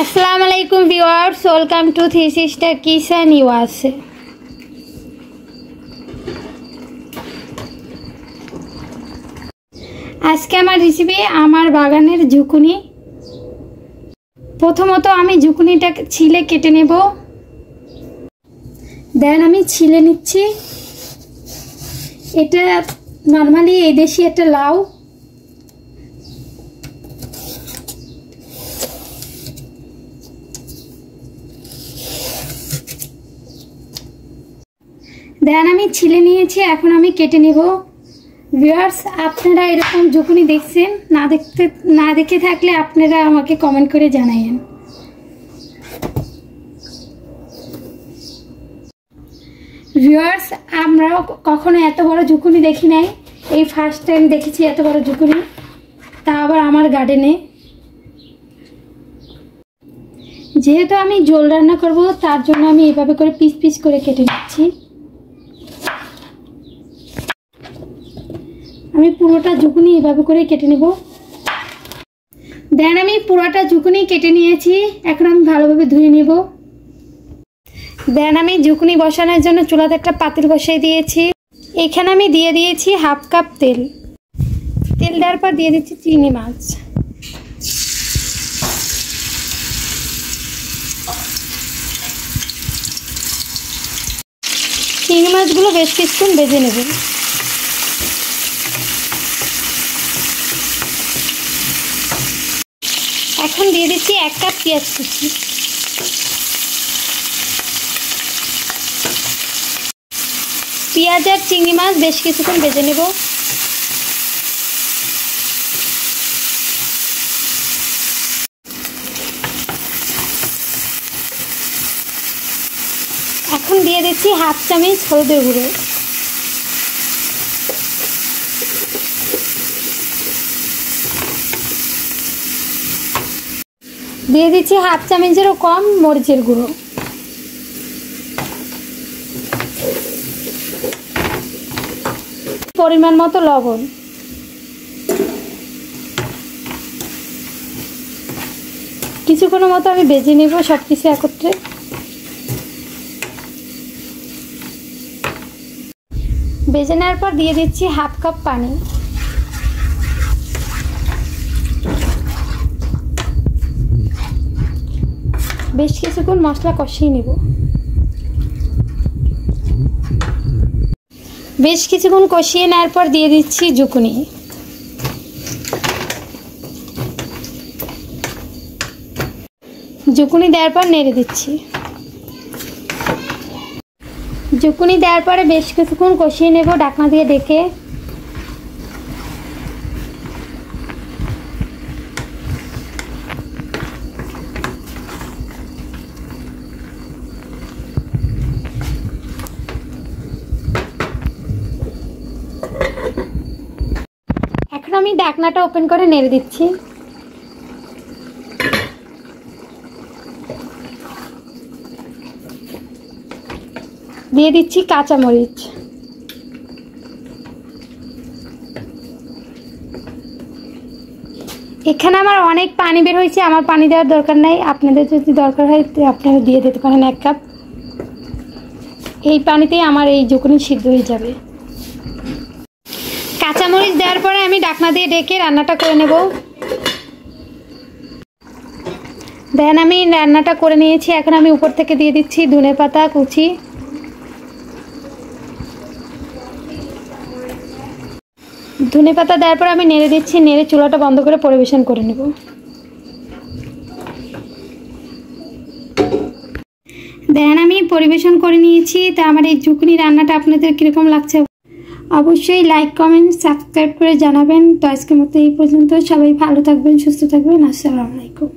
আসসালামু আলাইকুম viewers, welcome to three sister kitchen USA. আজকে আমার রেসিপি আমার বাগানের ঝুকুনি। প্রথমত আমি ঝুকুনিটাকে ছিলে কেটে নেব। দেন আমি ছিলে নিচ্ছি। এটা নর্মালি এই দেশি একটা লাউ। দেন আমি ছিলে নিয়েছি, এখন আমি কেটে নেব। ভিউয়ার্স, আপনারা এরকম ঝুকুনি দেখছেন? না দেখে থাকলে আপনারা আমাকে কমেন্ট করে জানাবেন। ভিউয়ার্স, আমরাও কখনো এত বড় ঝুকুনি দেখি নাই, এই ফার্স্ট টাইম দেখেছি এত বড় ঝুকুনি, তা আবার আমার গার্ডেনে। যেহেতু আমি ঝোল রান্না করব, তার জন্য আমি এভাবে করে পিস পিস করে কেটে নিচ্ছি। আমি পুরোটা ঝুকুনি এভাবে করে কেটে নেব। দেন আমি পুরোটা ঝুকুনি কেটে নিয়েছি, এখন আমি ভালোভাবে ধুয়ে নেব। দেন আমি ঝুকুনি বসানোর জন্য চুলাতে একটা পাতিল বসিয়ে দিয়েছি। এখানে আমি দিয়ে দিয়েছি হাফ কাপ তেল। তেল দেওয়ার পর দিয়ে দিচ্ছি চিংড়ি মাছ। চিংড়ি মাছগুলো বেশ কিছুক্ষণ ভেজে নেব। এখন দিয়ে দিচ্ছি 1 কাপ পেঁয়াজ কুচি। পেঁয়াজ আর চিংড়ি মাছ বেশ কিছুক্ষণ ভেজে নেব। এখন দিয়ে দিচ্ছি হাফ চামচ হলুদের গুঁড়ো। দিয়ে দিচ্ছি হাফ চামচেরও কম মরিচের গুঁড়ো। পরিমাণ মতো লবণ। কিছুক্ষণের মতো আমি ভেজে নেব সব কিছু একত্রে। ভেজে নেওয়ার পর দিয়ে দিচ্ছি হাফ কাপ পানি। বেশ কিছুক্ষণ মশলা কষিয়ে নেব। বেশ কিছুক্ষণ কষিয়ে নেওয়ার পর দিয়ে দিচ্ছি ঝুকুনি। ঝুকুনি দেওয়ার পর নেড়ে দিচ্ছি। ঝুকুনি দেওয়ার পরে বেশ কিছুক্ষণ কষিয়ে নেব ঢাকনা দিয়ে ঢেকে। এখন আমি ঢাকনাটা ওপেন করে নেড়ে দিচ্ছি। দিয়ে দিচ্ছি কাঁচামরিচ। এখানে আমার অনেক পানি বের হয়েছে, আমার পানি দেওয়ার দরকার নাই। আপনাদের যদি দরকার হয় আপনারা দিয়ে দিতে পারেন 1 কাপ। এই পানিতেই আমার এই ঝুকুনি সিদ্ধ হয়ে যাবে। কাঁচামরিচ দেওয়ার পরে আমি ঢাকনা দিয়ে ঢেকে রান্নাটা করে নেব। দেন আমি রান্নাটা করে নিয়েছি। এখন আমি উপর থেকে দিয়ে দিচ্ছি ধনেপাতা কুচি। ধনেপাতা দেওয়ার পর আমি নেড়ে দিচ্ছি। নেড়ে চুলাটা বন্ধ করে পরিবেশন করে নেব। দেন আমি পরিবেশন করে নিয়েছি। তা আমার এই ঝুকুনি রান্নাটা আপনাদের কীরকম লাগছে অবশ্যই লাইক কমেন্ট সাবস্ক্রাইব করে জানাবেন। তো আজকের মতো এই পর্যন্ত। সবাই ভালো থাকবেন, সুস্থ থাকবেন। আসসালামু আলাইকুম।